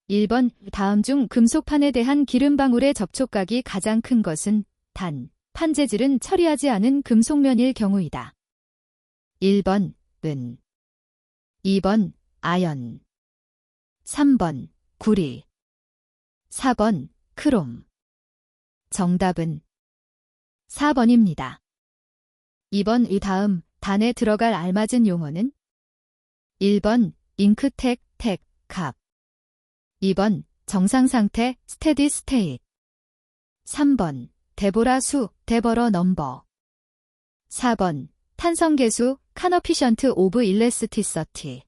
1번 다음 중 금속판에 대한 기름방울의 접촉각이 가장 큰 것은 단, 판 재질은 처리하지 않은 금속면일 경우이다. 1번 은, 2번 아연, 3번 구리, 4번 크롬. 정답은 4번입니다. 2번 이 다음 단에 들어갈 알맞은 용어는 1번 잉크텍, 텍, 갑. 2번 정상상태, 스테디 스테이트. 3번 데보라 수, 데버러 넘버. 4번 탄성계수, 카너피션트 오브 일레스티서티.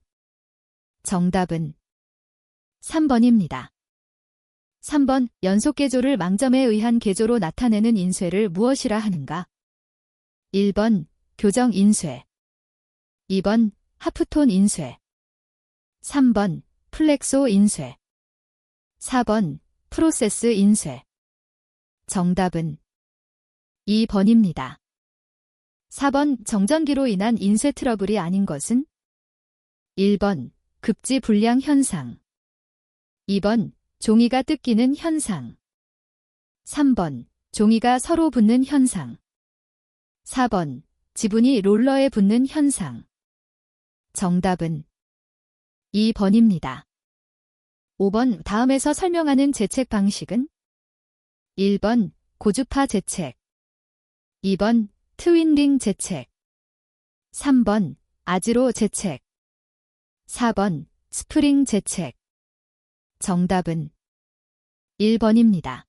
정답은 3번입니다. 3번 연속계조를 망점에 의한 계조로 나타내는 인쇄를 무엇이라 하는가? 1번 교정 인쇄, 2번 하프톤 인쇄, 3번 플렉소 인쇄, 4번 프로세스 인쇄. 정답은 2번입니다. 4번 정전기로 인한 인쇄 트러블이 아닌 것은 1번 급지 불량 현상, 2번 종이가 뜯기는 현상, 3번 종이가 서로 붙는 현상, 4번 지분이 롤러에 붙는 현상. 정답은 2번입니다. 5번 다음에서 설명하는 재책 방식은 1번 고주파 재책, 2번 트윈링 재책, 3번 아지로 재책, 4번 스프링 재책. 정답은 1번입니다.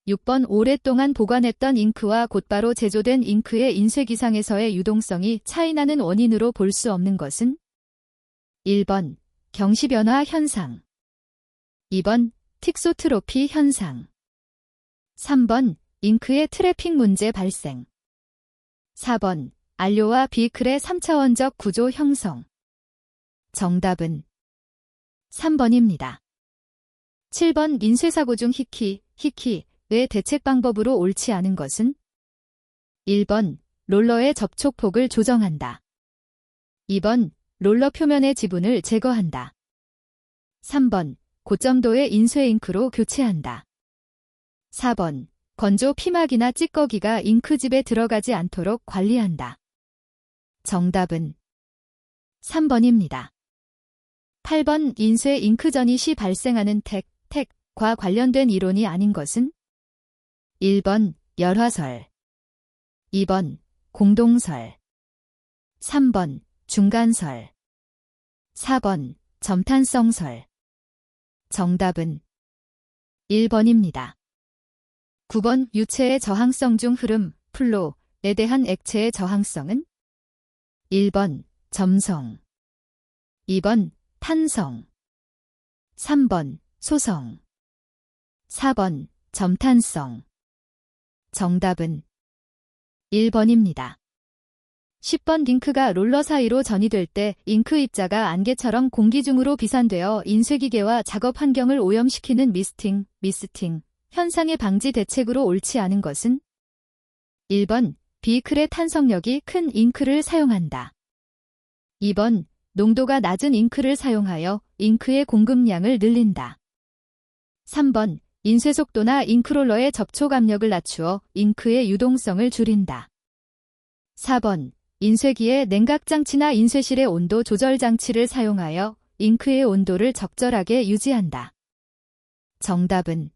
6번 오랫동안 보관했던 잉크와 곧바로 제조된 잉크의 인쇄 기상에서의 유동성이 차이나는 원인으로 볼 수 없는 것은 1번 경시변화 현상, 2번 틱소트로피 현상, 3번 잉크의 트래핑 문제 발생, 4번 안료와 비클의 3차원적 구조 형성. 정답은 3번입니다. 7번 인쇄사고 중 히키의 대책 방법으로 옳지 않은 것은 1번 롤러의 접촉폭을 조정한다, 2번 롤러 표면의 지분을 제거한다, 3번 고점도의 인쇄 잉크로 교체한다, 4번 건조 피막이나 찌꺼기가 잉크집에 들어가지 않도록 관리한다. 정답은 3번입니다. 8번 인쇄 잉크전이 시 발생하는 텍과 관련된 이론이 아닌 것은 1번 열화설, 2번 공동설, 3번 중간설, 4번 점탄성설. 정답은 1번입니다. 9번 유체의 저항성 중 흐름, 플로에 대한 액체의 저항성은 1번 점성, 2번 탄성, 3번 소성, 4번 점탄성. 정답은 1번입니다. 10번 잉크가 롤러 사이로 전이될 때 잉크 입자가 안개처럼 공기 중으로 비산되어 인쇄기계와 작업 환경을 오염시키는 미스팅 현상의 방지 대책으로 옳지 않은 것은 1번 비클의 탄성력이 큰 잉크를 사용한다, 2번 농도가 낮은 잉크를 사용하여 잉크의 공급량을 늘린다, 3번 인쇄 속도나 잉크롤러의 접촉 압력을 낮추어 잉크의 유동성을 줄인다, 4번 인쇄기의 냉각장치나 인쇄실의 온도 조절 장치를 사용하여 잉크의 온도를 적절하게 유지한다. 정답은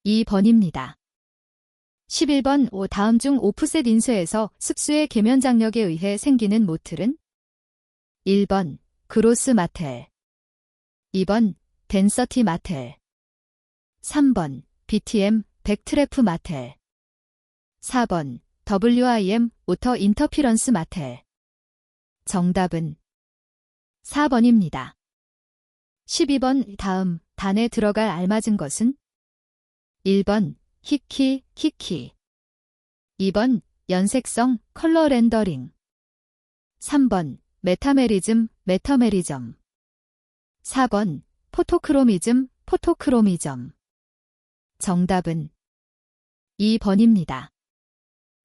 2번입니다. 11번 다음 중 오프셋 인쇄에서 습수의 계면 장력에 의해 생기는 모틀은 1번 그로스 마텔, 2번 덴서티 마텔, 3번 BTM 백트래프 마텔, 4번 WIM 오터 인터피런스 마텔. 정답은 4번입니다. 12번 다음 단에 들어갈 알맞은 것은 1번 히키, 2번 연색성, 컬러 렌더링, 3번 메타메리즘, 메터메리점, 4번 포토크로미즘, 포토크로미점. 정답은 2번입니다.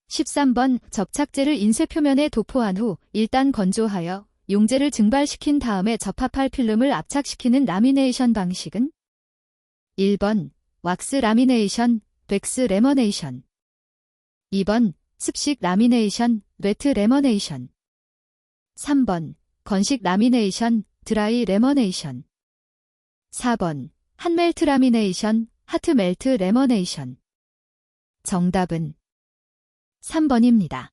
13번 접착제를 인쇄 표면에 도포한 후 일단 건조하여 용재를 증발시킨 다음에 접합할 필름을 압착시키는 라미네이션 방식은 1번 왁스 라미네이션, 웩스 레머네이션 2번 습식 라미네이션, 웨트 레머네이션 3번 건식 라미네이션, 드라이 레머네이션 4번 핫멜트 라미네이션, 하트 멜트 레머네이션 정답은 3번입니다.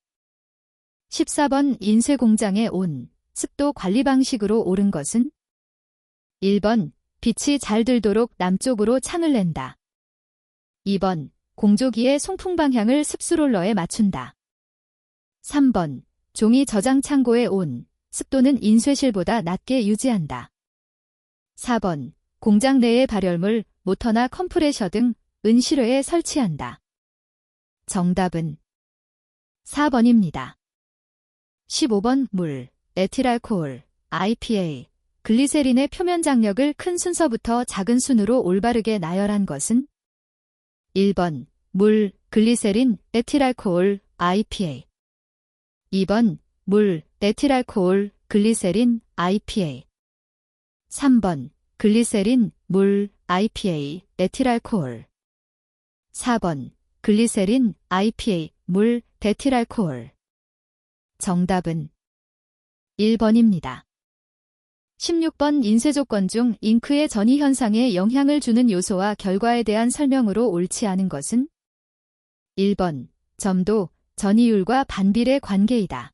14번 인쇄 공장의 온, 습도 관리 방식으로 옳은 것은 1번 빛이 잘 들도록 남쪽으로 창을 낸다. 2번 공조기의 송풍 방향을 습수롤러에 맞춘다. 3번 종이 저장 창고의 온, 습도는 인쇄실보다 낮게 유지한다. 4번 공장 내의 발열물, 모터나 컴프레셔 등 은실외에 설치한다. 정답은 4번입니다. 15번 물, 에틸알코올, IPA, 글리세린의 표면 장력을 큰 순서부터 작은 순으로 올바르게 나열한 것은 1번 물, 글리세린, 에틸알코올, IPA 2번 물, 에틸알코올, 글리세린, IPA 3번 글리세린, 물, IPA, 에틸알코올 4번 글리세린, IPA, 물, 에틸알코올 정답은 1번입니다. 16번 인쇄 조건 중 잉크의 전이 현상에 영향을 주는 요소와 결과에 대한 설명으로 옳지 않은 것은 1번 점도, 전이율과 반비례 관계이다.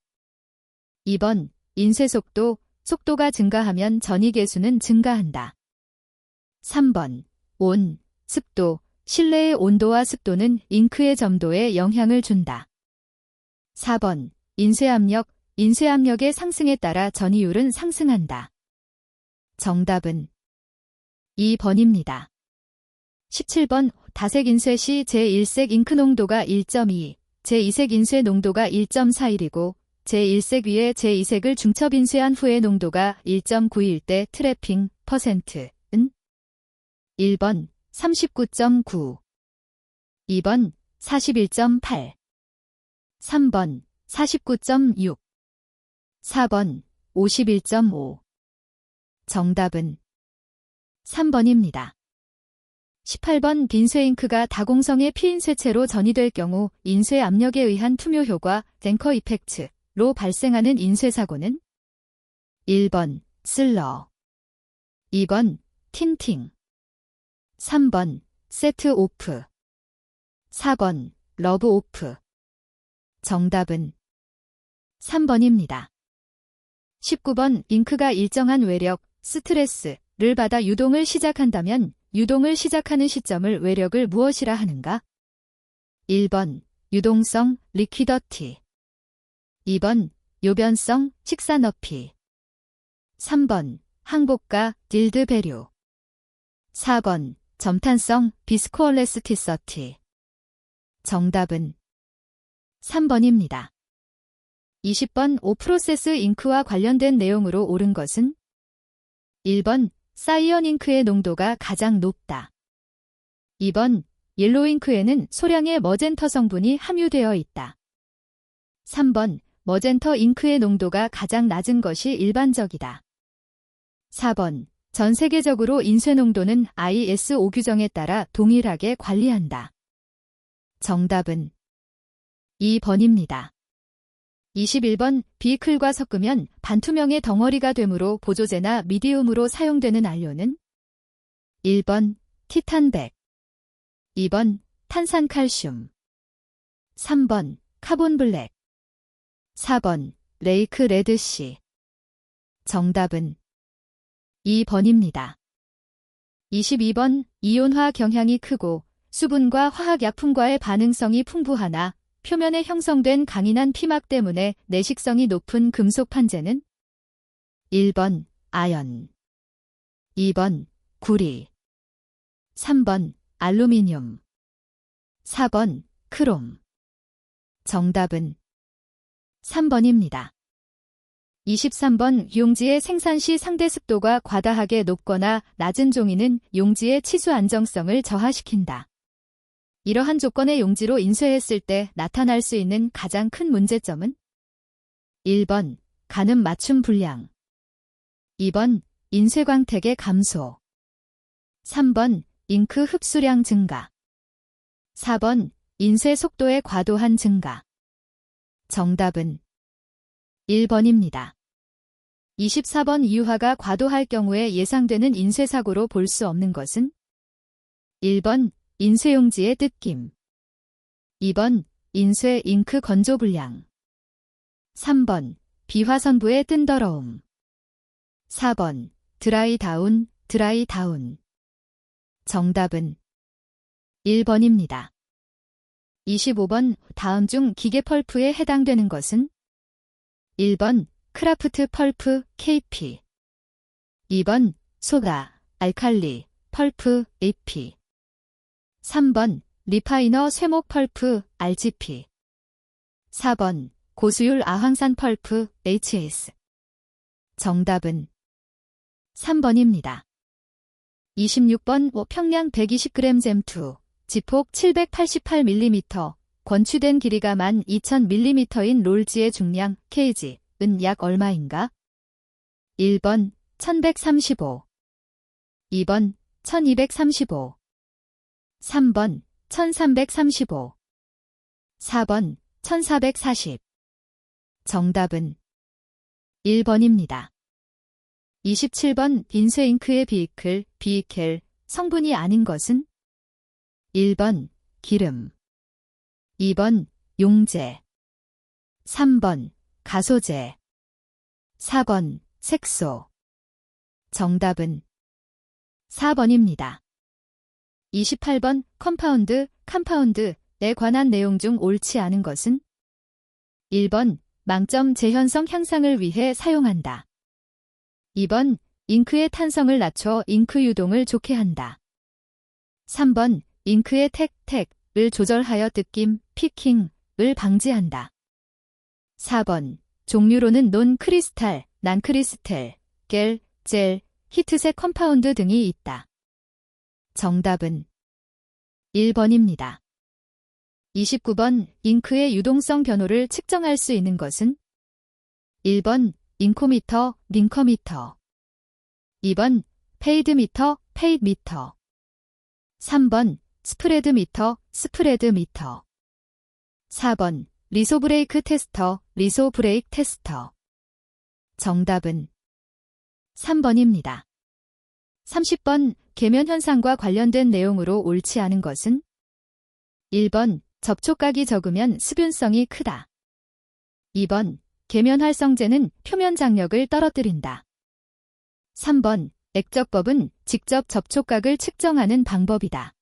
2번 인쇄 속도, 속도가 증가하면 전이 개수는 증가한다. 3번 온, 습도, 실내의 온도와 습도는 잉크의 점도에 영향을 준다. 4번 인쇄압력, 인쇄압력의 상승에 따라 전이율은 상승한다. 정답은 2번입니다. 17번 다색 인쇄 시 제1색 잉크 농도가 1.2, 제2색 인쇄 농도가 1.41이고 제1색 위에 제2색을 중첩 인쇄한 후의 농도가 1.9일 때 트래핑 %은 1번 39.9, 2번 41.8, 3번 49.6, 4번 51.5 정답은 3번입니다. 18번 빈쇄 잉크가 다공성의 피인쇄체로 전이될 경우 인쇄 압력에 의한 투묘 효과, 앵커 이펙트로 발생하는 인쇄 사고는 1번 슬러, 2번 틴팅, 3번 세트 오프, 4번 러브 오프 정답은 3번입니다. 19번 잉크가 일정한 외력, 스트레스를 받아 유동을 시작한다면 유동을 시작하는 시점을 외력을 무엇이라 하는가? 1번 유동성, 리퀴더티 2번 요변성, 식사 너피 3번 항복가, 딜드 배류 4번 점탄성, 비스코얼레스티서티 정답은 3번입니다. 20번 오프로세스 잉크와 관련된 내용으로 옳은 것은 1번 사이언 잉크의 농도가 가장 높다. 2번 옐로우 잉크에는 소량의 머젠터 성분이 함유되어 있다. 3번 머젠터 잉크의 농도가 가장 낮은 것이 일반적이다. 4번 전 세계적으로 인쇄 농도는 ISO 규정에 따라 동일하게 관리한다. 정답은 2번입니다. 21번 비클과 섞으면 반투명의 덩어리가 되므로 보조제나 미디움으로 사용되는 안료는 1번 티탄백, 2번 탄산칼슘, 3번 카본블랙, 4번 레이크 레드씨 정답은 2번입니다. 22번 이온화 경향이 크고 수분과 화학약품과의 반응성이 풍부하나 표면에 형성된 강인한 피막 때문에 내식성이 높은 금속 판재는 1번 아연, 2번 구리, 3번 알루미늄, 4번 크롬 정답은 3번입니다. 23번 용지의 생산 시 상대 습도가 과다하게 높거나 낮은 종이는 용지의 치수 안정성을 저하시킨다. 이러한 조건의 용지로 인쇄했을 때 나타날 수 있는 가장 큰 문제점은 1번 가늠 맞춤 불량, 2번 인쇄 광택의 감소. 3번 잉크 흡수량 증가. 4번 인쇄 속도의 과도한 증가. 정답은 1번입니다. 24번 유화가 과도할 경우에 예상되는 인쇄사고로 볼 수 없는 것은 1번 인쇄용지의 뜯김. 2번 인쇄 잉크 건조 불량. 3번 비화선부의 뜬더러움. 4번 드라이 다운. 정답은 1번입니다. 25번 다음 중 기계 펄프에 해당되는 것은 1번 크라프트 펄프 KP. 2번 소다 알칼리 펄프 AP. 3번 리파이너 쇠목 펄프 RGP. 4번 고수율 아황산 펄프 HS. 정답은 3번입니다. 26번 평량 120g 잼2, 지폭 788mm, 권취된 길이가 12,000mm인 롤지의 중량 kg은 약 얼마인가? 1번 1135. 2번 1235. 3번 1335. 4번 1440. 정답은 1번입니다. 27번 인쇄 잉크의 비이클, 성분이 아닌 것은 1번 기름. 2번 용제. 3번 가소제. 4번 색소. 정답은 4번입니다. 28번 컴파운드에 관한 내용 중 옳지 않은 것은 1번 망점 재현성 향상을 위해 사용한다. 2번 잉크의 탄성을 낮춰 잉크 유동을 좋게 한다. 3번 잉크의 택을 조절하여 뜯김, 피킹을 방지한다. 4번 종류로는 논크리스탈, 난크리스탈, 젤, 히트색 컴파운드 등이 있다. 정답은 1번입니다. 29번 잉크의 유동성 변호를 측정할 수 있는 것은 1번 잉코미터, 링커미터. 2번 페이드미터, 페이드미터. 3번 스프레드미터, 스프레드미터. 4번 리소브레이크 테스터, 리소브레이크 테스터. 정답은 3번입니다. 30번 계면 현상과 관련된 내용으로 옳지 않은 것은 1번 접촉각이 적으면 습윤성이 크다. 2번 계면 활성제는 표면 장력을 떨어뜨린다. 3번 액적법은 직접 접촉각을 측정하는 방법이다.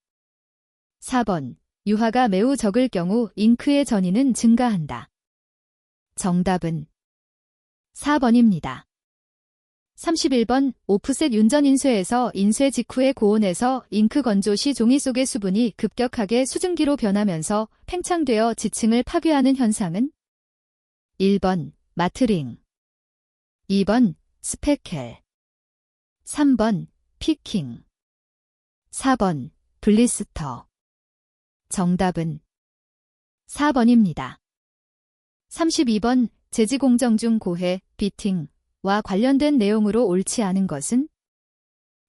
4번 유화가 매우 적을 경우 잉크의 전이는 증가한다. 정답은 4번입니다. 31번 오프셋 윤전 인쇄에서 인쇄 직후의 고온에서 잉크 건조 시 종이 속의 수분이 급격하게 수증기로 변하면서 팽창되어 지층을 파괴하는 현상은 1번 마트링. 2번 스페켈. 3번 피킹. 4번 블리스터. 정답은 4번입니다. 32번 제지공정 중 고해, 비팅과 관련된 내용으로 옳지 않은 것은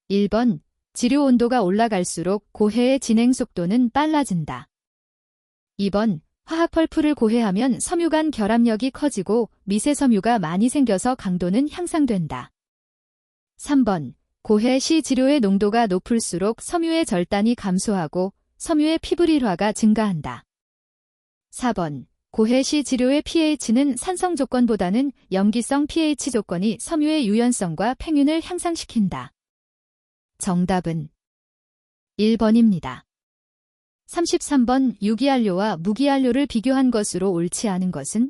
1번 지류 온도가 올라갈수록 고해의 진행 속도는 빨라진다. 2번 화학 펄프를 고해하면 섬유 간 결합력이 커지고 미세 섬유가 많이 생겨서 강도는 향상된다. 3번 고해 시 지료의 농도가 높을수록 섬유의 절단이 감소하고 섬유의 피불일화가 증가한다. 4번 고해 시 지료의 pH는 산성 조건보다는 염기성 pH 조건이 섬유의 유연성과 팽윤을 향상시킨다. 정답은 1번입니다. 33번 유기안료와 무기안료를 비교한 것으로 옳지 않은 것은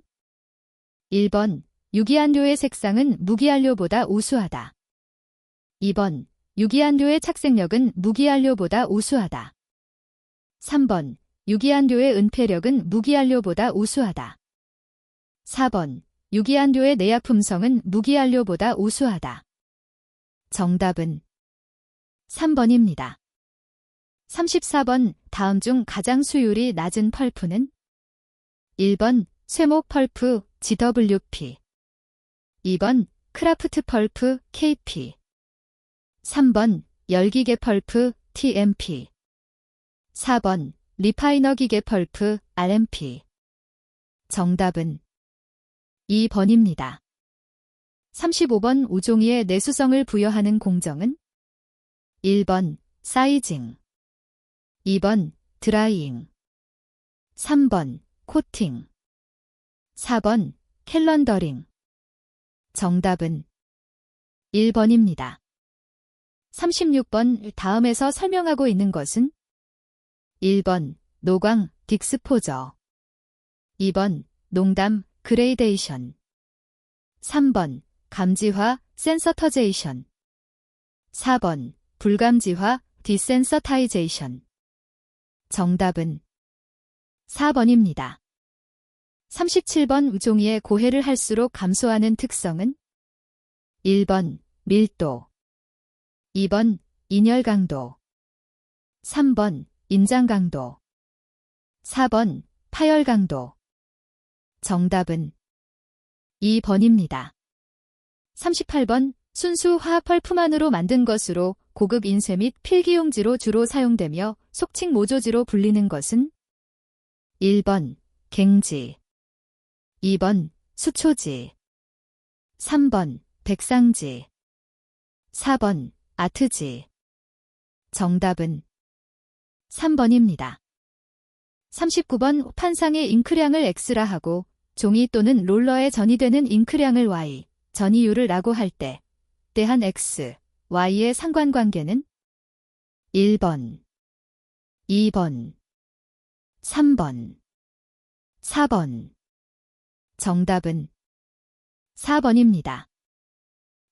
1번 유기안료의 색상은 무기안료보다 우수하다. 2번 유기안료의 착색력은 무기안료보다 우수하다. 3번 유기안료의 은폐력은 무기안료보다 우수하다. 4번 유기안료의 내약품성은 무기안료보다 우수하다. 정답은 3번입니다. 34번 다음 중 가장 수율이 낮은 펄프는 1번 쇠목 펄프 GWP. 2번 크라프트 펄프 KP. 3번 열기계 펄프 TMP. 4번 리파이너 기계 펄프 RMP. 정답은 2번입니다. 35번 우종이의 내수성을 부여하는 공정은 1번 사이징, 2번 드라이잉, 3번 코팅, 4번 캘런더링. 정답은 1번입니다. 36번 다음에서 설명하고 있는 것은 1번 노광 딕스포저, 2번 농담 그레이데이션, 3번 감지화 센서터제이션, 4번 불감지화 디센서타이제이션. 정답은 4번입니다. 37번 우종이의 고해를 할수록 감소하는 특성은 1번 밀도, 2번 인열 강도, 3번 인장 강도, 4번 파열 강도. 정답은 2번입니다. 38번 순수 화학 펄프만으로 만든 것으로 고급 인쇄 및 필기용지로 주로 사용되며 속칭 모조지로 불리는 것은 1번 갱지, 2번 수초지, 3번 백상지, 4번 아트지. 정답은 3번입니다. 39번 판상의 잉크량을 X라 하고 종이 또는 롤러에 전이되는 잉크량을 Y, 전이율을 라고 할 때 대한 X, Y의 상관관계는 1번, 2번, 3번, 4번. 정답은 4번입니다.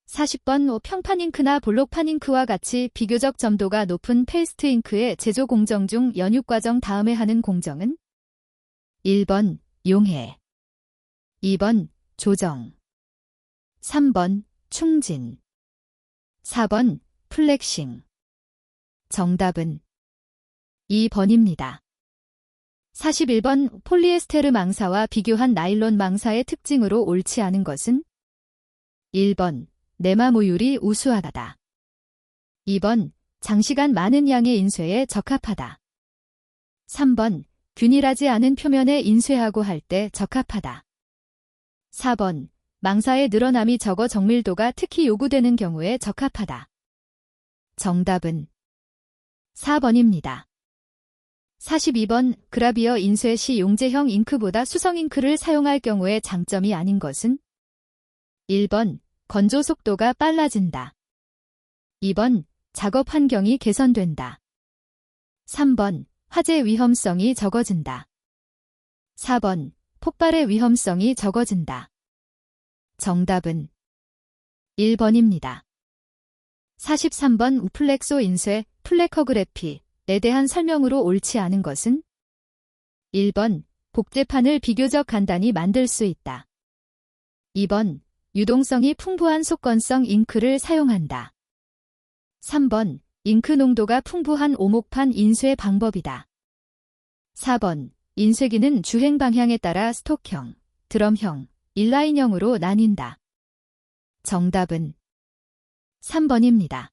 40번 평판 잉크나 볼록판 잉크와 같이 비교적 점도가 높은 페이스트 잉크의 제조 공정 중 연육 과정 다음에 하는 공정은 1번 용해, 2번 조정, 3번 충진, 4번 플렉싱. 정답은 2번입니다. 41번 폴리에스테르 망사와 비교한 나일론 망사의 특징으로 옳지 않은 것은 1번 내마모율이 우수하다, 2번 장시간 많은 양의 인쇄에 적합하다, 3번 균일하지 않은 표면에 인쇄하고 할 때 적합하다, 4번 망사의 늘어남이 적어 정밀도가 특히 요구되는 경우에 적합하다. 정답은 4번입니다. 42번 그라비어 인쇄 시 용제형 잉크보다 수성 잉크를 사용할 경우에 장점이 아닌 것은 1번 건조 속도가 빨라진다, 2번 작업 환경이 개선된다, 3번 화재 위험성이 적어진다, 4번 폭발의 위험성이 적어진다. 정답은 1번입니다. 43번 우플렉소 인쇄 플래커그래피에 대한 설명으로 옳지 않은 것은 1번 복제판을 비교적 간단히 만들 수 있다, 2번 유동성이 풍부한 속건성 잉크를 사용한다, 3번 잉크 농도가 풍부한 오목판 인쇄 방법이다, 4번 인쇄기는 주행 방향에 따라 스톡형, 드럼형, 인라인형으로 나뉜다. 정답은 3번입니다.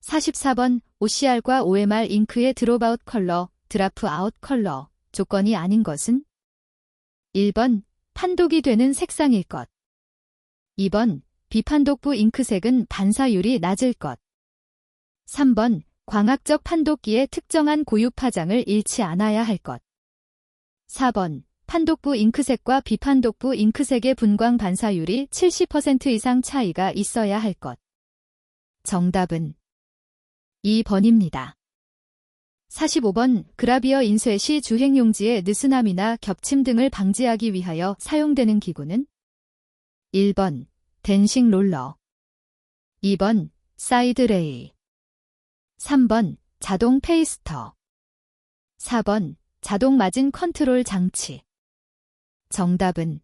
44번 OCR과 OMR 잉크의 드롭아웃 컬러, 드라프아웃 컬러 조건이 아닌 것은 1번 판독이 되는 색상일 것, 2번 비판독부 잉크색은 반사율이 낮을 것, 3번 광학적 판독기의 특정한 고유 파장을 잃지 않아야 할 것, 4번 판독부 잉크색과 비판독부 잉크색의 분광 반사율이 70% 이상 차이가 있어야 할 것. 정답은 2번입니다. 45번 그라비어 인쇄 시 주행용지의 느슨함이나 겹침 등을 방지하기 위하여 사용되는 기구는 1번 댄싱 롤러, 2번 사이드 레일, 3번 자동 페이스터, 4번 자동 마진 컨트롤 장치. 정답은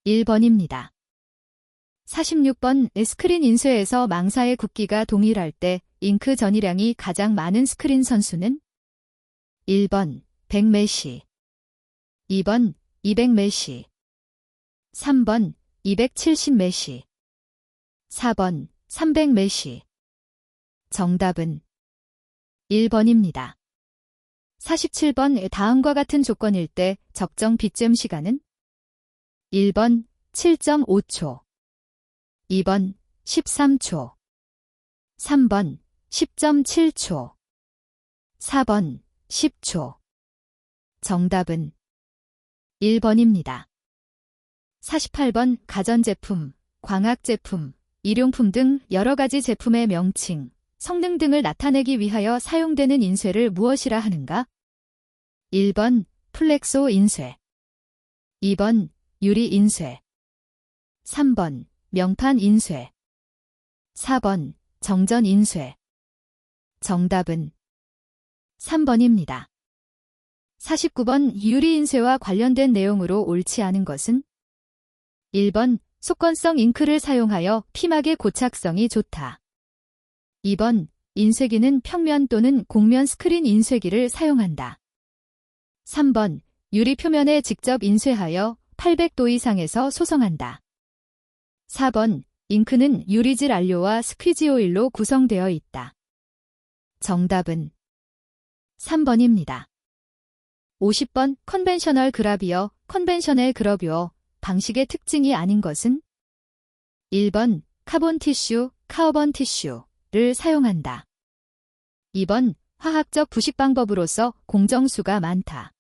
1번입니다. 46번 스크린 인쇄에서 망사의 굵기가 동일할 때 잉크 전이량이 가장 많은 스크린 선수는 1번 100메시, 2번 200메시, 3번 270메시. 4번 300메시. 정답은 1번입니다. 47번 다음과 같은 조건일 때 적정 빗잼 시간은 1번 7.5초, 2번 13초, 3번 10.7초, 4번 10초. 정답은 1번입니다. 48번 가전제품, 광학제품, 일용품 등 여러 가지 제품의 명칭, 성능 등을 나타내기 위하여 사용되는 인쇄를 무엇이라 하는가? 1번 플렉소 인쇄, 2번 유리 인쇄, 3번 명판 인쇄, 4번 정전 인쇄. 정답은 3번입니다. 49번 유리 인쇄와 관련된 내용으로 옳지 않은 것은 1번 속건성 잉크를 사용하여 피막의 고착성이 좋다. 2번 인쇄기는 평면 또는 곡면 스크린 인쇄기를 사용한다. 3번 유리 표면에 직접 인쇄하여 800도 이상에서 소성한다. 4번 잉크는 유리질 안료와 스퀴지 오일로 구성되어 있다. 정답은 3번입니다. 50번 컨벤셔널 그라비어, 컨벤셔널 그러뷰어 방식의 특징이 아닌 것은 1번 카본 티슈, 카어번 티슈를 사용한다. 2번 화학적 부식 방법으로서 공정수가 많다.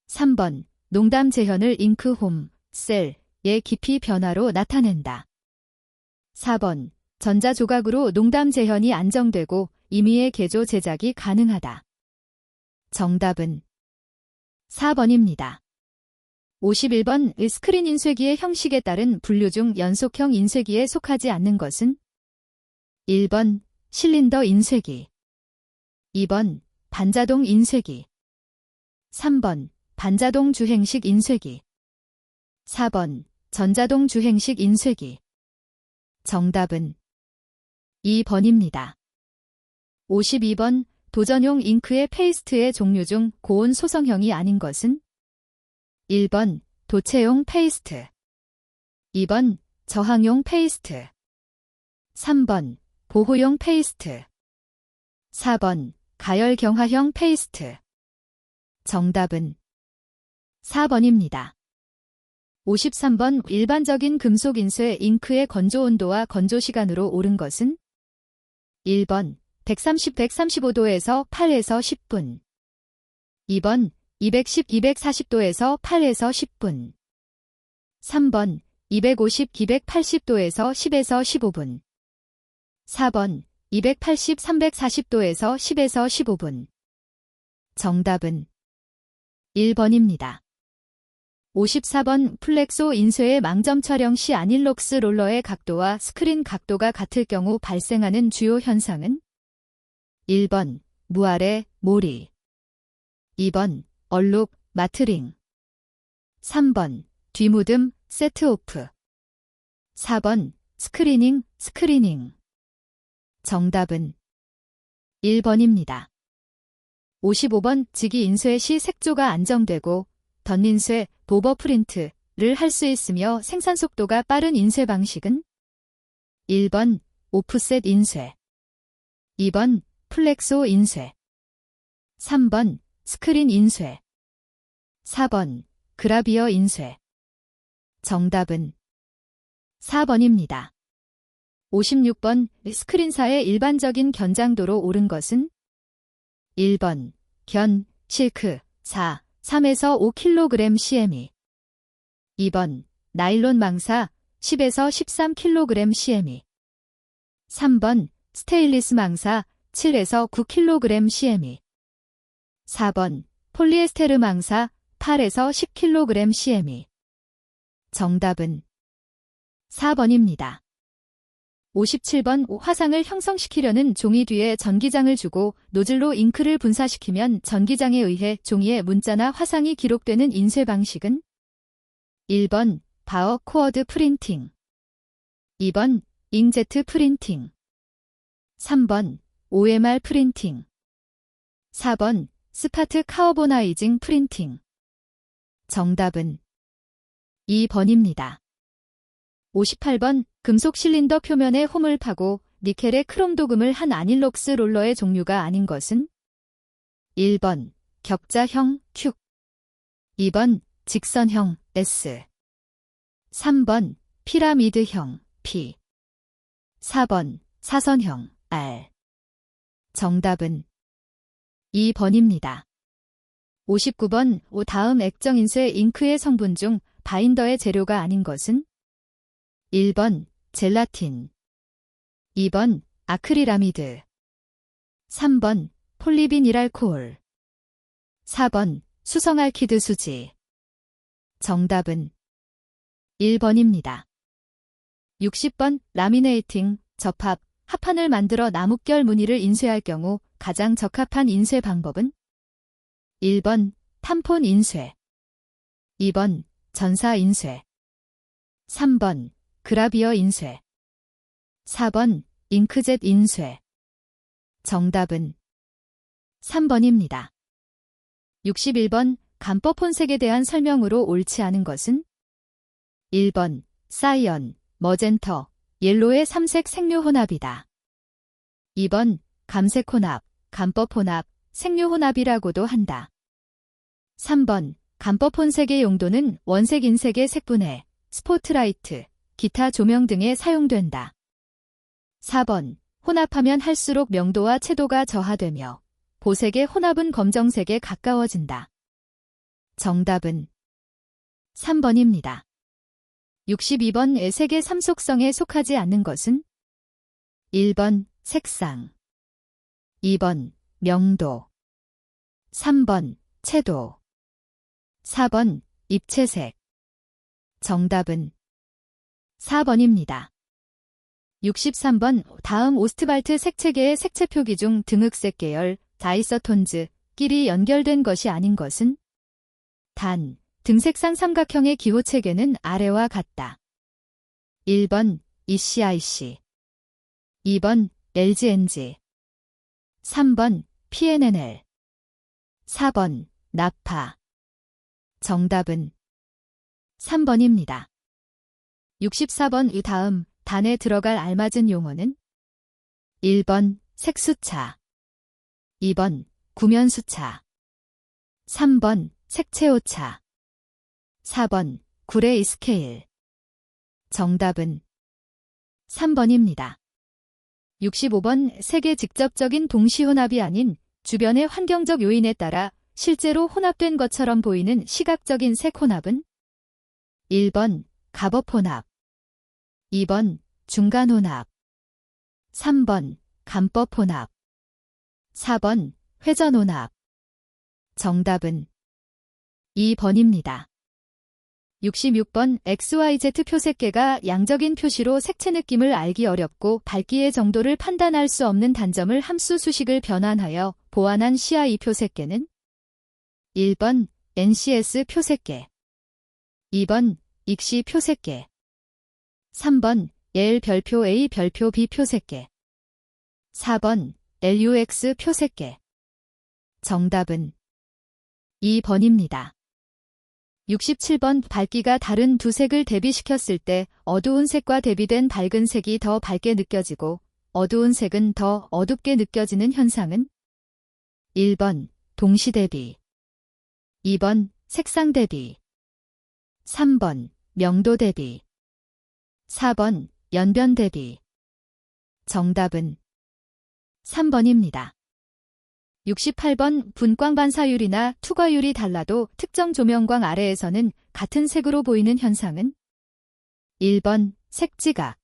3번 농담 재현을 잉크홈, 셀의 깊이 변화로 나타낸다. 4번 전자조각으로 농담 재현이 안정되고 임의의 개조 제작이 가능하다. 정답은 4번입니다. 51번 스크린 인쇄기의 형식에 따른 분류 중 연속형 인쇄기에 속하지 않는 것은 1번 실린더 인쇄기, 2번 반자동 인쇄기, 3번 반자동 주행식 인쇄기, 4번 전자동 주행식 인쇄기. 정답은 2번입니다. 52번 도전용 잉크의 페이스트의 종류 중 고온 소성형이 아닌 것은 1번 도체용 페이스트, 2번 저항용 페이스트, 3번 보호용 페이스트, 4번 가열 경화형 페이스트. 정답은 4번입니다. 53번 일반적인 금속 인쇄 잉크의 건조 온도와 건조 시간으로 옳은 것은 1번 130-135도에서 8에서 10분, 2번 210-240도에서 8에서 10분, 3번 250-280도에서 10에서 15분, 4번 280-340도에서 10에서 15분. 정답은 1번입니다. 54번 플렉소 인쇄의 망점 촬영 시 아닐록스 롤러의 각도와 스크린 각도가 같을 경우 발생하는 주요 현상은 1번 무아래, 모리, 2번 얼룩, 마트링, 3번 뒤무듬, 세트오프, 4번 스크리닝, 스크리닝. 정답은 1번입니다. 55번 직이 인쇄 시 색조가 안정되고 덧인쇄, 도버 프린트를 할 수 있으며 생산 속도가 빠른 인쇄 방식은 1번 오프셋 인쇄, 2번 플렉소 인쇄, 3번 스크린 인쇄, 4번 그라비어 인쇄. 정답은 4번입니다. 56번 스크린사의 일반적인 견장도로 옳은 것은 1번 견, 실크, 4, 3에서 5kg CME, 2번 나일론 망사 10에서 13kg CME, 3번 스테인리스 망사 7에서 9kg CME, 4번 폴리에스테르 망사 8에서 10kg CME. 정답은 4번입니다. 57번 화상을 형성시키려는 종이 뒤에 전기장을 주고 노즐로 잉크를 분사시키면 전기장에 의해 종이에 문자나 화상이 기록되는 인쇄 방식은 1번 바어 코어드 프린팅, 2번 잉제트 프린팅, 3번 OMR 프린팅, 4번 스파트 카어보나이징 프린팅. 정답은 2번입니다. 58번 금속 실린더 표면에 홈을 파고 니켈에 크롬 도금을 한 아닐록스 롤러의 종류가 아닌 것은? 1번 격자형 Q, 2번 직선형 S, 3번 피라미드형 P, 4번 사선형 R. 정답은 2번입니다. 59번 다음 액정 인쇄 잉크의 성분 중 바인더의 재료가 아닌 것은? 1번 젤라틴, 2번 아크릴아미드, 3번 폴리비닐알코올, 4번 수성알키드 수지. 정답은 1번입니다. 60번 라미네이팅, 접합, 합판을 만들어 나뭇결 무늬를 인쇄할 경우 가장 적합한 인쇄 방법은? 1번 탐폰 인쇄, 2번 전사 인쇄, 3번 그라비어 인쇄, 4번 잉크젯 인쇄. 정답은 3번입니다. 61번 감법 혼색에 대한 설명으로 옳지 않은 것은? 1번 사이언, 머젠터, 옐로의 삼색 색료 혼합이다. 2번 감색 혼합, 감법 혼합, 색료 혼합이라고도 한다. 3번 감법 혼색의 용도는 원색 인색의 색분해, 스포트라이트, 기타 조명 등에 사용된다. 4번 혼합하면 할수록 명도와 채도가 저하되며 보색의 혼합은 검정색에 가까워진다. 정답은 3번입니다. 62번 색의 삼속성에 속하지 않는 것은? 1번 색상, 2번 명도, 3번 채도, 4번 입체색. 정답은 4번입니다. 63번 다음 오스트발트 색체계의 색채 표기 중 등흑색 계열, 다이서톤즈끼리 연결된 것이 아닌 것은? 단, 등색상 삼각형의 기호체계는 아래와 같다. 1번 ECIC, 2번 LGNG, 3번 PNNL, 4번 나파. 정답은 3번입니다. 64번 이 다음 단에 들어갈 알맞은 용어는? 1번 색수차, 2번 구면수차, 3번 색채오차, 4번 구레 이스케일. 정답은 3번입니다. 65번 색의 직접적인 동시혼합이 아닌 주변의 환경적 요인에 따라 실제로 혼합된 것처럼 보이는 시각적인 색 혼합은? 1번 갑업혼합, 2번 중간혼합, 3번 감법혼합, 4번 회전혼합. 정답은 2번입니다. 66번 XYZ 표색계가 양적인 표시로 색채 느낌을 알기 어렵고 밝기의 정도를 판단할 수 없는 단점을 함수 수식을 변환하여 보완한 CI 표색계는? 1번 NCS 표색계, 2번 익시 표색계, 3번 L 별표 A 별표 B 표색계, 4번 LUX 표색계. 정답은 2번입니다. 67번 밝기가 다른 두 색을 대비시켰을 때 어두운 색과 대비된 밝은 색이 더 밝게 느껴지고 어두운 색은 더 어둡게 느껴지는 현상은? 1번 동시대비, 2번 색상대비, 3번 명도대비, 4번 연변대비. 정답은 3번입니다. 68번 분광반사율이나 투과율이 달라도 특정 조명광 아래에서는 같은 색으로 보이는 현상은? 1번 색지각,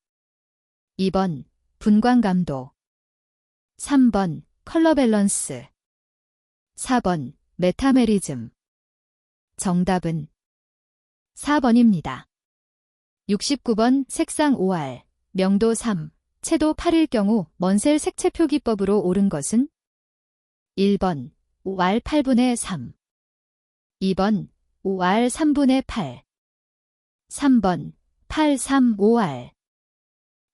2번 분광감도, 3번 컬러 밸런스, 4번 메타메리즘. 정답은 4번입니다. 69번 색상 5R, 명도 3, 채도 8일 경우 먼셀 색채 표기법으로 옳은 것은? 1번 5R 8분의 3, 2번 5R 3분의 8, 3번 8, 3, 5R,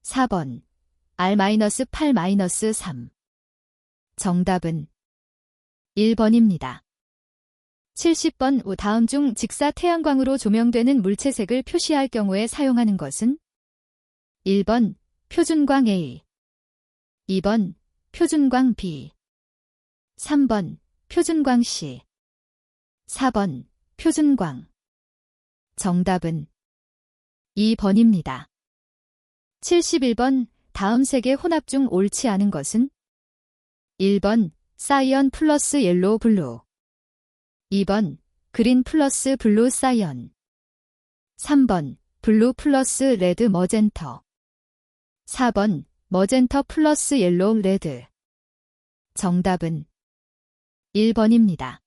4번 R-8, 3. 정답은 1번입니다. 70번 다음 중 직사 태양광으로 조명되는 물체색을 표시할 경우에 사용하는 것은? 1번 표준광 A, 2번 표준광 B, 3번 표준광 C, 4번 표준광. 정답은 2번입니다. 71번 다음 세 개 혼합 중 옳지 않은 것은 1번 사이언 플러스 옐로우 블루, 2번 그린 플러스 블루 사이언, 3번 블루 플러스 레드 머젠터, 4번 머젠터 플러스 옐로우 레드. 정답은 1번입니다.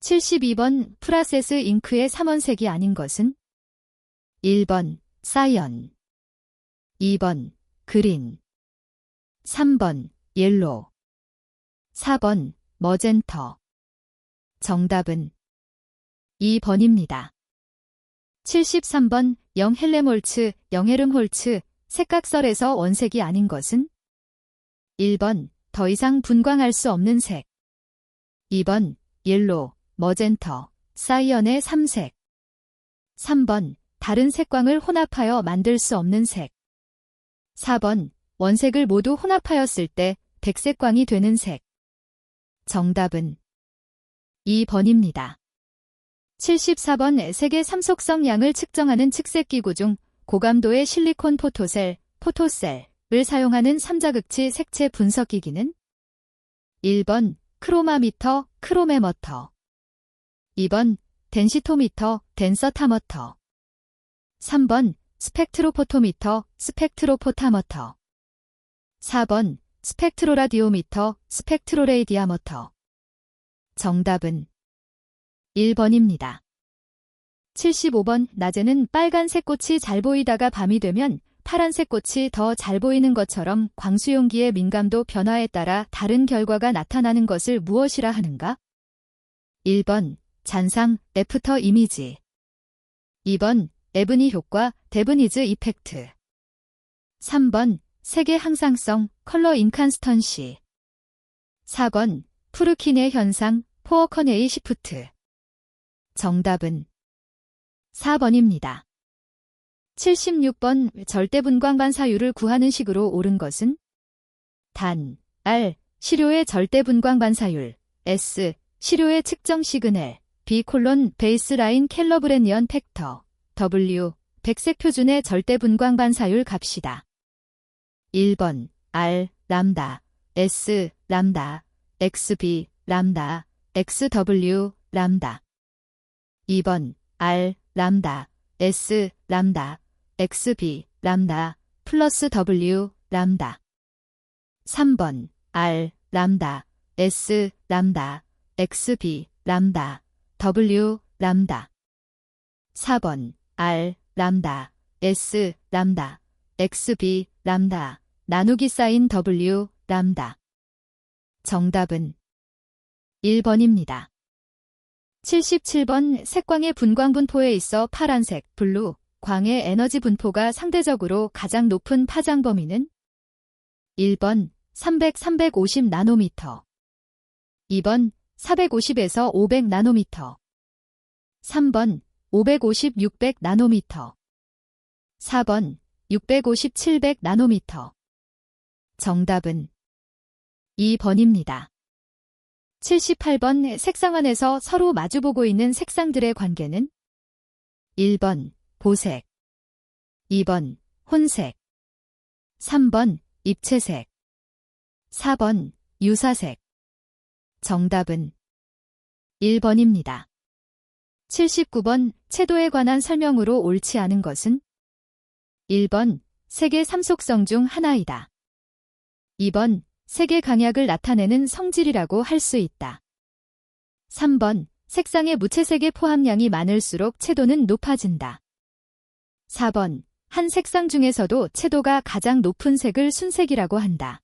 72번 프라세스 잉크의 삼원색이 아닌 것은 1번 사이언, 2번 그린, 3번 옐로우, 4번 머젠터. 정답은 2번입니다. 73번 영헬렘홀츠, 영헤름홀츠 색각설에서 원색이 아닌 것은 1번 더 이상 분광할 수 없는 색, 2번 옐로우, 머젠터, 사이언의 3색, 3번 다른 색광을 혼합하여 만들 수 없는 색, 4번 원색을 모두 혼합하였을 때 백색광이 되는 색. 정답은 2번입니다. 74번 세계 삼속성 양을 측정하는 측색기구 중 고감도의 실리콘 포토셀, 포토셀을 사용하는 삼자극치 색채 분석기기는 1번 크로마미터, 크로메머터, 2번 덴시토미터, 덴서타머터, 3번 스펙트로포토미터, 스펙트로포타머터, 4번 스펙트로라디오미터, 스펙트로레이디아머터. 정답은 1번입니다. 75번 낮에는 빨간색 꽃이 잘 보이다가 밤이 되면 파란색 꽃이 더 잘 보이는 것처럼 광수용기의 민감도 변화에 따라 다른 결과가 나타나는 것을 무엇이라 하는가? 1번 잔상, 애프터 이미지, 2번 에브니 효과, 데브니즈 이펙트, 3번 색의 항상성, 컬러 인칸스턴시, 4번 푸르킨의 현상, 포어커네이 시프트. 정답은 4번입니다. 76번 절대분광 반사율을 구하는 식으로 옳은 것은 단, R, 시료의 절대분광 반사율, S, 시료의 측정 시그널, B 콜론 베이스라인 캘러브레니언 팩터, W, 백색 표준의 절대분광 반사율 값이다. 1번 R, 람다, S, 람다, XB, 람다, XW, 람다. 2번 R, 람다, S, 람다, XB, 람다, 플러스 W, 람다. 3번 R, 람다, S, 람다, XB, 람다, W, 람다. 4번 R, 람다, S, 람다, XB, 람다, 나누기 사인 W, 람다. 정답은 1번입니다. 77번 색광의 분광 분포에 있어 파란색, 블루, 광의 에너지 분포가 상대적으로 가장 높은 파장 범위는 1번 300, 350 나노미터, 2번 450에서 500 나노미터, 3번 550, 600 나노미터, 4번 650, 700 나노미터. 정답은 2번입니다. 78번 색상 안에서 서로 마주보고 있는 색상들의 관계는 1번 보색, 2번 혼색, 3번 입체색, 4번 유사색. 정답은 1번입니다. 79번 채도에 관한 설명으로 옳지 않은 것은 1번 색의 삼속성 중 하나이다. 2번 색의 강약을 나타내는 성질이라고 할 수 있다. 3번 색상의 무채색의 포함량이 많을수록 채도는 높아진다. 4번 한 색상 중에서도 채도가 가장 높은 색을 순색이라고 한다.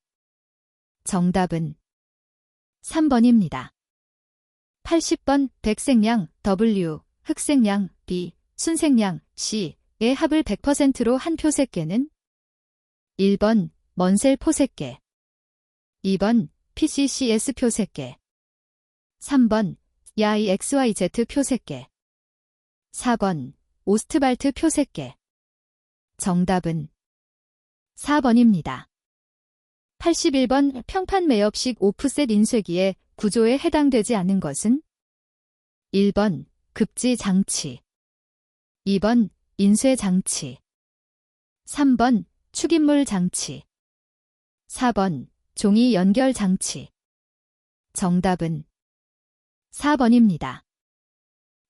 정답은 3번입니다. 80번 백색량 W, 흑색량 B, 순색량 C의 합을 100%로 한 표색계는 1번 먼셀 포색계, 2번 PCCS 표색계, 3번 YXYZ 표색계, 4번 오스트발트 표색계. 정답은 4번입니다. 81번 평판 매엽식 오프셋 인쇄기의 구조에 해당되지 않는 것은 1번 급지 장치, 2번 인쇄 장치, 3번 축인물 장치, 4번 종이 연결 장치. 정답은 4번입니다.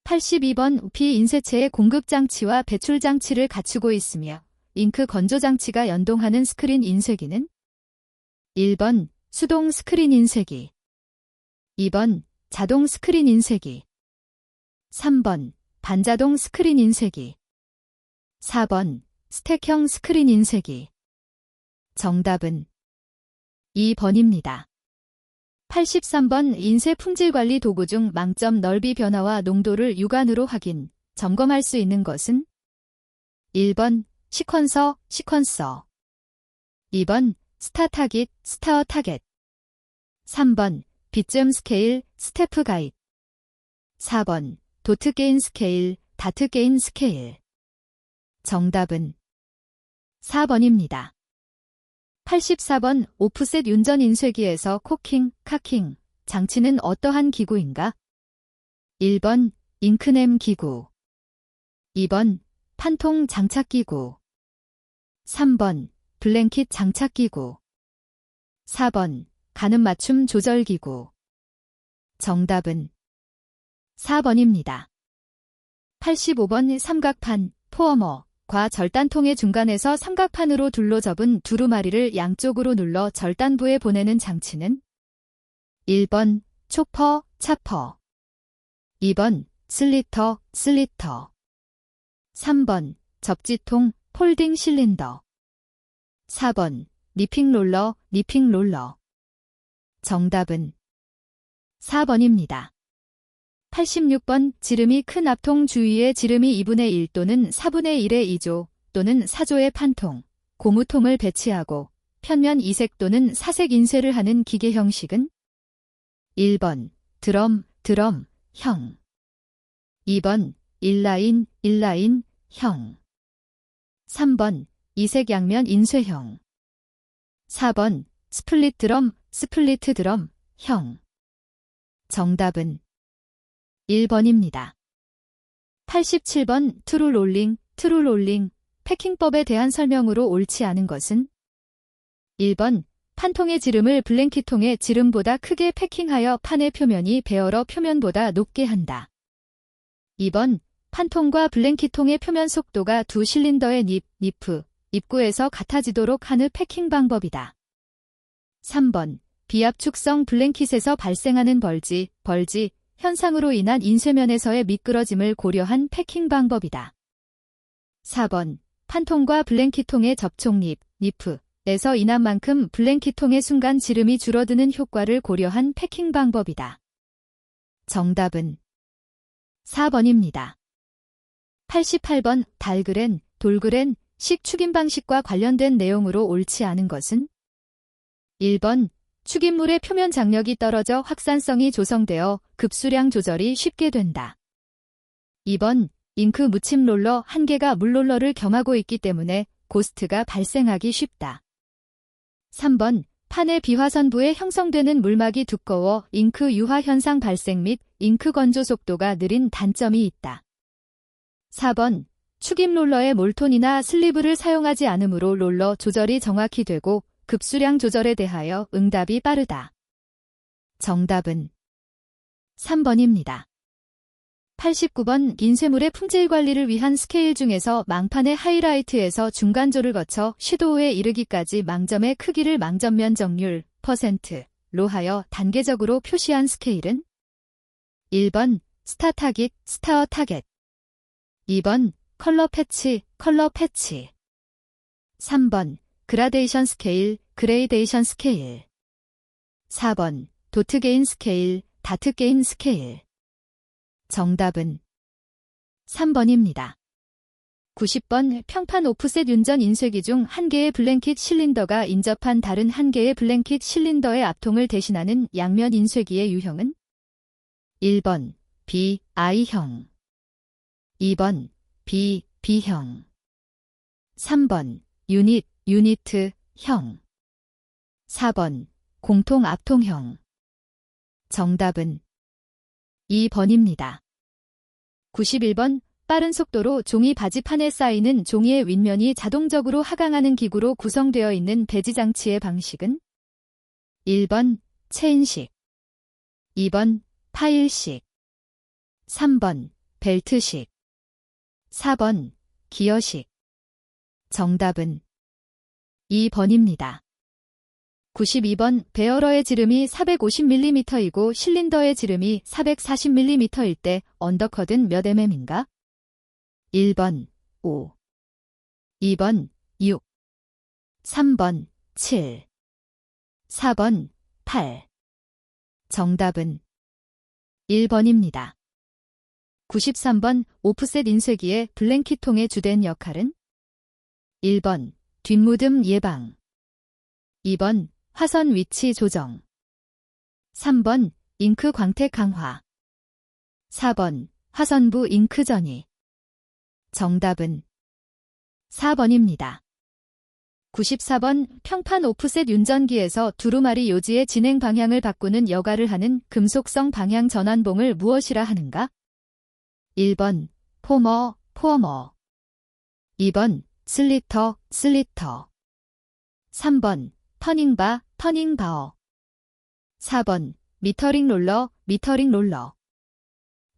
82번 비인쇄체의 공급 장치와 배출 장치를 갖추고 있으며 잉크 건조 장치가 연동하는 스크린 인쇄기는 1번 수동 스크린 인쇄기, 2번 자동 스크린 인쇄기, 3번 반자동 스크린 인쇄기, 4번 스택형 스크린 인쇄기. 정답은 2번입니다. 83번 인쇄 품질 관리 도구 중 망점 넓이 변화와 농도를 육안으로 확인, 점검할 수 있는 것은 1번 시퀀서, 2번 스타 타깃, 스타어 타겟, 3번 비점 스케일, 스태프 가이드, 4번 도트 게인 스케일, 다트 게인 스케일. 정답은 4번입니다. 84번 오프셋 윤전 인쇄기에서 코킹, 카킹 장치는 어떠한 기구인가? 1번 잉크냄 기구, 2번 판통 장착 기구, 3번 블랭킷 장착 기구, 4번 가늠 맞춤 조절 기구. 정답은 4번입니다. 85번 삼각판, 포어머 과 절단통의 중간에서 삼각판으로 둘로 접은 두루마리를 양쪽으로 눌러 절단부에 보내는 장치는 1번 초퍼, 차퍼, 2번 슬리터, 3번 접지통, 폴딩 실린더, 4번 니핑 롤러, 정답은 4번입니다. 86번 지름이 큰 앞통 주위에 지름이 2분의 1 또는 4분의 1의 2조 또는 4조의 판통, 고무통을 배치하고 편면 이색 또는 사색 인쇄를 하는 기계 형식은 1번 드럼, 형, 2번 일라인, 형, 3번 이색 양면 인쇄형, 4번 스플릿 드럼, 형. 정답은 1번입니다. 87번 트루롤링, 패킹법에 대한 설명으로 옳지 않은 것은 1번 판통의 지름을 블랭킷통의 지름보다 크게 패킹하여 판의 표면이 베어러 표면보다 높게 한다. 2번 판통과 블랭킷통의 표면 속도가 두 실린더의 입구에서 같아지도록 하는 패킹 방법이다. 3번 비압축성 블랭킷에서 발생하는 벌지 현상으로 인한 인쇄면에서의 미끄러짐을 고려한 패킹 방법이다. 4번 판통과 블랭킷통의 접촉 에서 인한 만큼 블랭킷통의 순간 지름이 줄어드는 효과를 고려한 패킹 방법이다. 정답은 4번입니다. 88번 달그랜, 돌그랜, 식 축인 방식과 관련된 내용으로 옳지 않은 것은 1번 축인물의 표면 장력이 떨어져 확산성이 조성되어 급수량 조절이 쉽게 된다. 2번 잉크 묻힘 롤러 한 개가 물롤러를 겸하고 있기 때문에 고스트가 발생하기 쉽다. 3번 판의 비화선부에 형성되는 물막이 두꺼워 잉크 유화 현상 발생 및 잉크 건조 속도가 느린 단점이 있다. 4번 축임 롤러의 몰톤이나 슬리브를 사용하지 않으므로 롤러 조절이 정확히 되고 급수량 조절에 대하여 응답이 빠르다. 정답은 3번입니다. 89번 인쇄물의 품질 관리를 위한 스케일 중에서 망판의 하이라이트에서 중간조를 거쳐 섀도우에 이르기까지 망점의 크기를 망점면 정률 %로 하여 단계적으로 표시한 스케일은 1번 스타 타깃, 스타어 타겟, 2번 컬러 패치, 3번 그라데이션 스케일, 그레이데이션 스케일, 4번 도트 게인 스케일, 다트 게인 스케일. 정답은 3번입니다. 90번 평판 오프셋 윤전 인쇄기 중 한 개의 블랭킷 실린더가 인접한 다른 한 개의 블랭킷 실린더의 앞통을 대신하는 양면 인쇄기의 유형은 1번 B형, 2번 B형, 3번 유닛 유니트, 형. 4번, 공통 앞통형. 정답은 2번입니다. 91번, 빠른 속도로 종이 바지판에 쌓이는 종이의 윗면이 자동적으로 하강하는 기구로 구성되어 있는 배지장치의 방식은 1번, 체인식. 2번, 파일식. 3번, 벨트식. 4번, 기어식. 정답은 2번입니다. 92번, 베어러의 지름이 450mm이고 실린더의 지름이 440mm일 때 언더컷은 몇 mm인가? 1번 5, 2번 6, 3번 7, 4번 8. 정답은 1번입니다. 93번, 오프셋 인쇄기의 블랭킷통의 주된 역할은 1번 뒷무듬 예방. 2번 화선 위치 조정. 3번 잉크 광택 강화. 4번 화선부 잉크 전이. 정답은 4번입니다. 94번, 평판 오프셋 윤전기에서 두루마리 요지의 진행 방향을 바꾸는 여과를 하는 금속성 방향 전환봉을 무엇이라 하는가? 1번 포머, 포어머. 2번 슬리터, 슬리터. 3번 터닝바, 터닝바어. 4번 미터링 롤러, 미터링 롤러.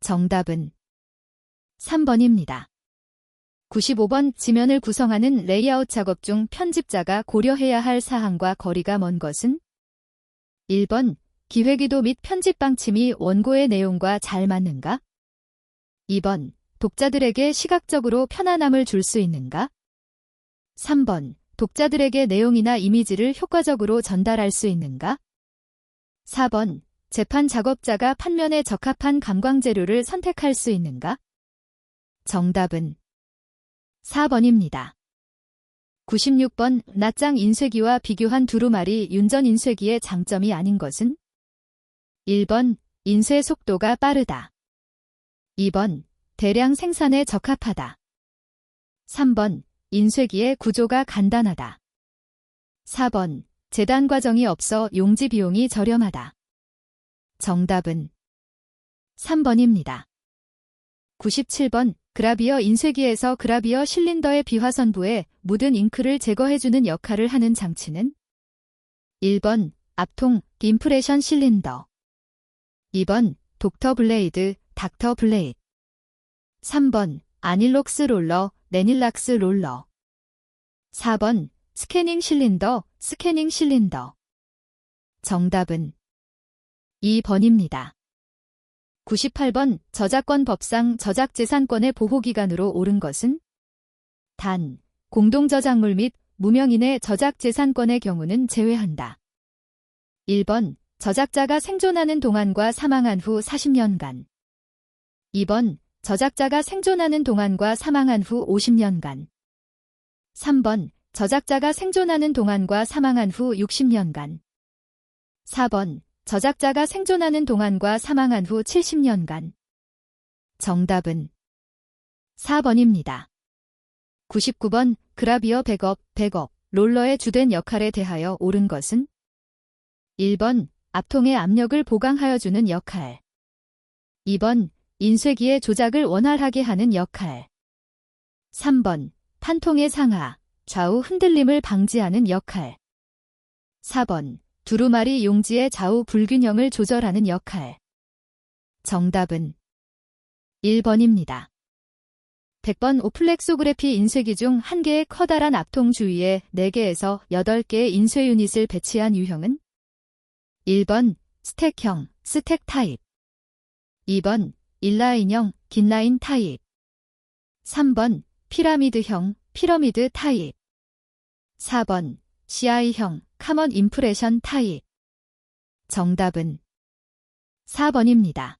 정답은 3번입니다. 95번, 지면을 구성하는 레이아웃 작업 중 편집자가 고려해야 할 사항과 거리가 먼 것은 1번 기획의도 및 편집 방침이 원고의 내용과 잘 맞는가? 2번 독자들에게 시각적으로 편안함을 줄 수 있는가? 3번 독자들에게 내용이나 이미지를 효과적으로 전달할 수 있는가? 4번 재판 작업자가 판면에 적합한 감광 재료를 선택할 수 있는가? 정답은 4번입니다. 96번, 낱장 인쇄기와 비교한 두루마리 윤전 인쇄기의 장점이 아닌 것은 1번 인쇄 속도가 빠르다. 2번 대량 생산에 적합하다. 3번 인쇄기의 구조가 간단하다. 4번 재단 과정이 없어 용지 비용이 저렴하다. 정답은 3번입니다. 97번, 그라비어 인쇄기에서 그라비어 실린더의 비화선부에 묻은 잉크를 제거해주는 역할을 하는 장치는 1번 앞통 임프레션 실린더. 2번 독터 블레이드, 닥터 블레이드. 3번 아닐록스 롤러, 네닐락스 롤러. 4번 스캐닝 실린더, 스캐닝 실린더. 정답은 2번입니다. 98번, 저작권 법상 저작재산권의 보호기간으로 옳은 것은 단, 공동저작물 및 무명인의 저작재산권의 경우는 제외한다. 1번, 저작자가 생존하는 동안과 사망한 후 40년간. 2번, 저작자가 생존하는 동안과 사망한 후 50년간. 3번, 저작자가 생존하는 동안과 사망한 후 60년간. 4번, 저작자가 생존하는 동안과 사망한 후 70년간. 정답은 4번입니다. 99번, 그라비어 백업, 롤러의 주된 역할에 대하여 옳은 것은 1번, 앞통의 압력을 보강하여 주는 역할. 2번, 인쇄기의 조작을 원활하게 하는 역할. 3번, 판통의 상하, 좌우 흔들림을 방지하는 역할. 4번, 두루마리 용지의 좌우 불균형을 조절하는 역할. 정답은 1번입니다. 100번, 오플렉소그래피 인쇄기 중 1개의 커다란 앞통 주위에 4개에서 8개의 인쇄 유닛을 배치한 유형은 1번 스택형, 스택 타입. 2번 인라인형, 긴라인 타입. 3번 피라미드형, 피러미드 타입. 4번 CI형, 카먼 임프레션 타입. 정답은 4번입니다.